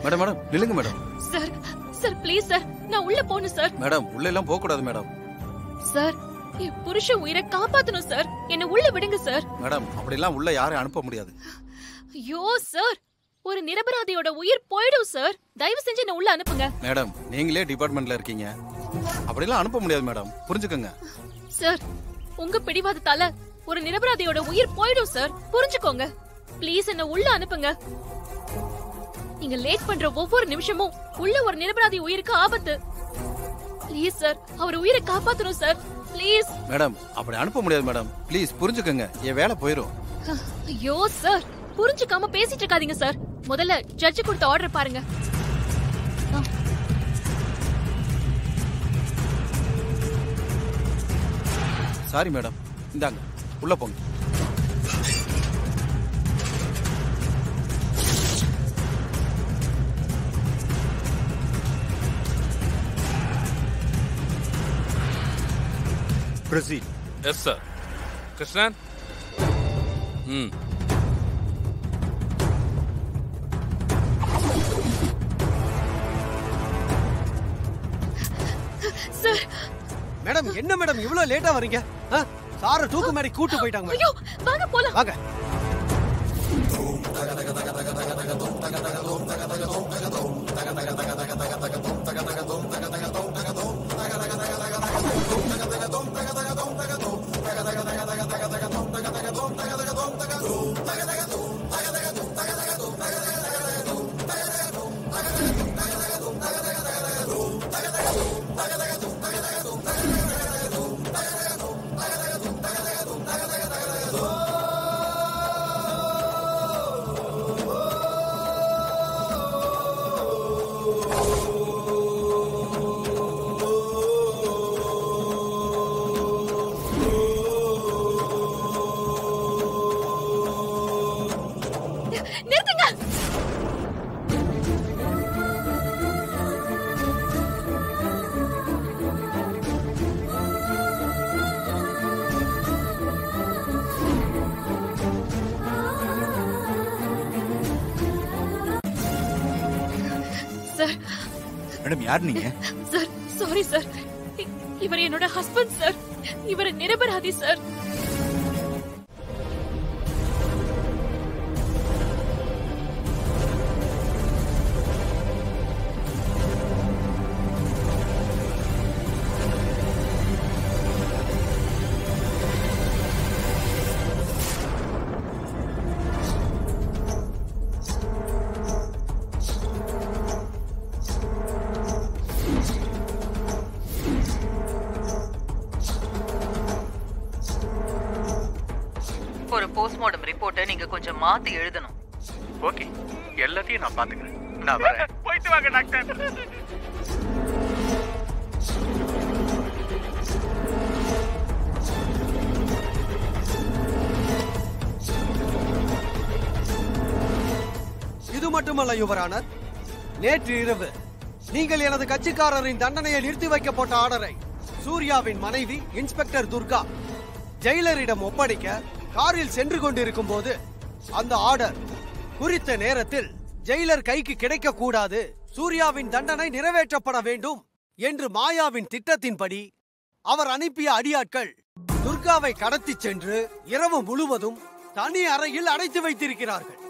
Madam madam நில்லுங்க madam. Sir sir please sir, நான் உள்ள போணும் சார். மேடம் உள்ள எல்லாம் போக கூடாது மேடம். சார் என் புருஷன் உயிரை காப்பாத்தணும் சார், என்ன உள்ள விடுங்க சார். மேடம் அப்படி எல்லாம் உள்ள யாரையும் அனுப்ப முடியாது. ஐயோ சார், ஒரு நிரபராதியோட உயிர் போயிடும் சார், தயவு செஞ்சு என்ன உள்ள அனுப்புங்க. மேடம் நீங்களே டிபார்ட்மெண்ட்ல இருக்கீங்க, அப்படி எல்லாம் அனுப்ப முடியாது மேடம், புரிஞ்சுக்கோங்க. சார் உங்க பிடிவாதத்தால ஒரு நிரபராதியோட உயிர் போயிடும் சார், புரிஞ்சுக்கோங்க. ப்ளீஸ் என்ன உள்ள அனுப்புங்க. நீங்க லேட் பண்ற ஒவ்வொரு நிமிஷமும் உள்ள ஒரு நிரபராதி உயிருக்கு ஆபத்து. ப்ளீஸ் சார், அவர் உயிரை காப்பாத்தணும் சார், ப்ளீஸ். மேடம் அப்படி அனுப்ப முடியாது மேடம், ப்ளீஸ் புரிஞ்சுக்கோங்க, என் வேலை போயிடும். ஐயோ சார், புரிஞ்சுக்காம பேசிட்டு இருக்காதீங்க சார். முதல்ல ஜட்ஜ் கொடுத்த ஆர்டர் பாருங்க. சாரி மேடம், இந்தாங்க உள்ள போங்க. Proceed. Yes, sir. Krishnan? Sir madam என்ன மேடம் இவ்வளவு லேட்டா வரீங்க? சார தூக்கு மாதிரி கூட்டு போயிட்டாங்க. ஐயோ வாங்க போலாம். வாங்க. மேடம் யார் நீங்க? சார் சாரி சார், இவர் என்னோட ஹஸ்பண்ட் சார், இவர் நிரபராதி சார். ஒரு போஸ்ட்மார்டம் ரிப்போர்ட்டை நீங்க கொஞ்சம் மாத்தி எழுதணும். ஓகே, எல்லாத்தையும் நான் பாத்துக்கிறேன். நான் வரேன். போயிட்டு வாங்க டாக்டர். இது மட்டுமல்ல யுவரானர், நேற்று இரவு நீங்கள் எனது கட்சிக்காரரின் தண்டனையை நிறுத்தி வைக்கப்பட்ட ஆர்டரை சூர்யாவின் மனைவி இன்ஸ்பெக்டர் துர்கா ஜெயிலரிடம் ஒப்படைக்க காரில் சென்று கொண்டிருக்கும் போது அந்த ஆர்டர் குறித்த நேரத்தில் ஜெயிலர் கைக்கு கிடைக்க கூடாது, சூர்யாவின் தண்டனை நிறைவேற்றப்பட வேண்டும் என்று மாயாவின் திட்டத்தின்படி அவர் அனுப்பிய அடியாட்கள் துர்காவை கடத்தி சென்று இரவு முழுவதும் தனி அறையில் அடைத்து வைத்திருக்கிறார்கள்.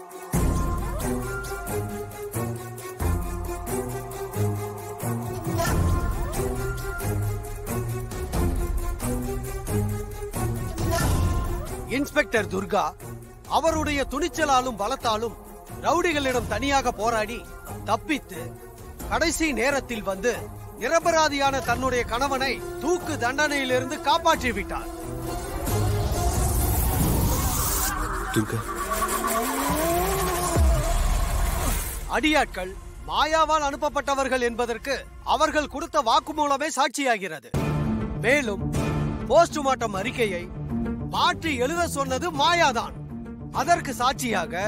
இன்ஸ்பெக்டர் துர்கா அவருடைய துணிச்சலாலும் பலத்தாலும் ரவுடிகளிடம் தனியாக போராடி தப்பித்து கடைசி நேரத்தில் வந்து நிரபராதியான தன்னுடைய கணவனை தூக்கு தண்டனையிலிருந்து காப்பாற்றி விட்டார். அடியாட்கள் மாயாவால் அனுப்பப்பட்டவர்கள் என்பதற்கு அவர்கள் கொடுத்த வாக்குமூலமே சாட்சியாகிறது. மேலும் போஸ்ட்மார்ட்டம் அறிக்கையை மாற்றி எழுத சொன்னது மாயாதான். அதற்கு சாட்சியாக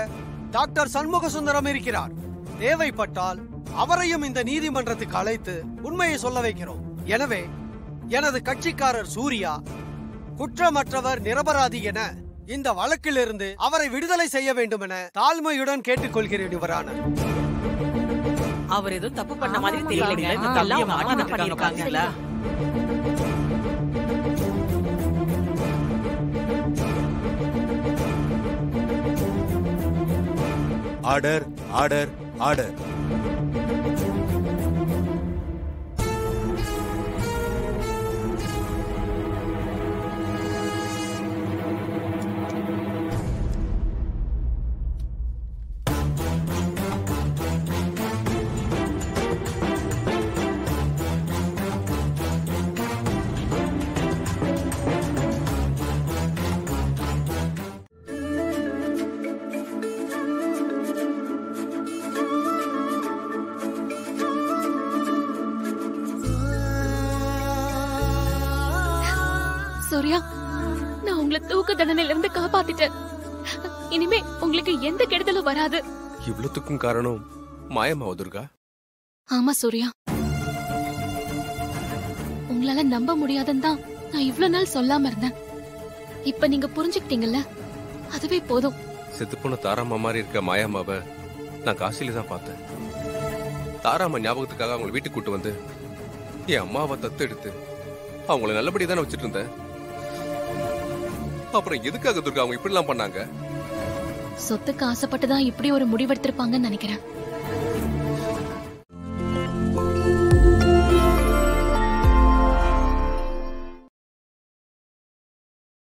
டாக்டர் சண்முக சுந்தரம் இருக்கிறார். தேவைப்பட்டால் அவரையும் இந்த நீதிமன்றத்துக்கு அழைத்து உண்மையை சொல்ல வைக்கிறோம். எனவே எனது கட்சிக்காரர் சூர்யா குற்றமற்றவர், நிரபராதி என இந்த வழக்கிலிருந்து அவரை விடுதலை செய்ய வேண்டும் என தாழ்மையுடன் கேட்டுக்கொள்கிறேன் யுவரானர். அவர் ஏதோ தப்பு பண்ண மாதிரி தெரியல. இந்த தள்ளிய மாட்டி பண்ணிருக்காங்கல. Order, order, order. சூர்யா, நான் உங்களை தூக்கு தண்டனையில இருந்து காப்பாத்திட்டேன். இனிமே உங்களுக்கு எந்த கெடுதலும் வராது. இவ்வளவுக்கும் காரணம் மாயமாவா துர்கா? ஆமா சூர்யா, உங்களால நம்ப முடியாதுன்னு தான் நான் இவ்வளவு நாள் சொல்லாம இருந்தேன். இப்ப நீங்க புரிஞ்சுக்கிட்டீங்கல்ல, அதுவே போதும். செத்துப்போன தாராமா மாதிரி இருக்க மாயாமாவை நான் காசில தான் பார்த்தேன். தாராமா ஞாபகத்துக்காக அவங்களை வீட்டுக்கு கூட்டு வந்து என் அம்மாவை தத்து எடுத்து அவங்கள நல்லபடியா தானே வச்சுட்டு இருந்தேன். அப்புறம் எதுக்காக துர்கா அவங்க இப்படி எல்லாம் பண்ணாங்க? சொத்துக்கு ஆசைப்பட்டுதான் இப்படி ஒரு முடிவெடுத்திருப்பாங்கன்னு நினைக்கிறேன்.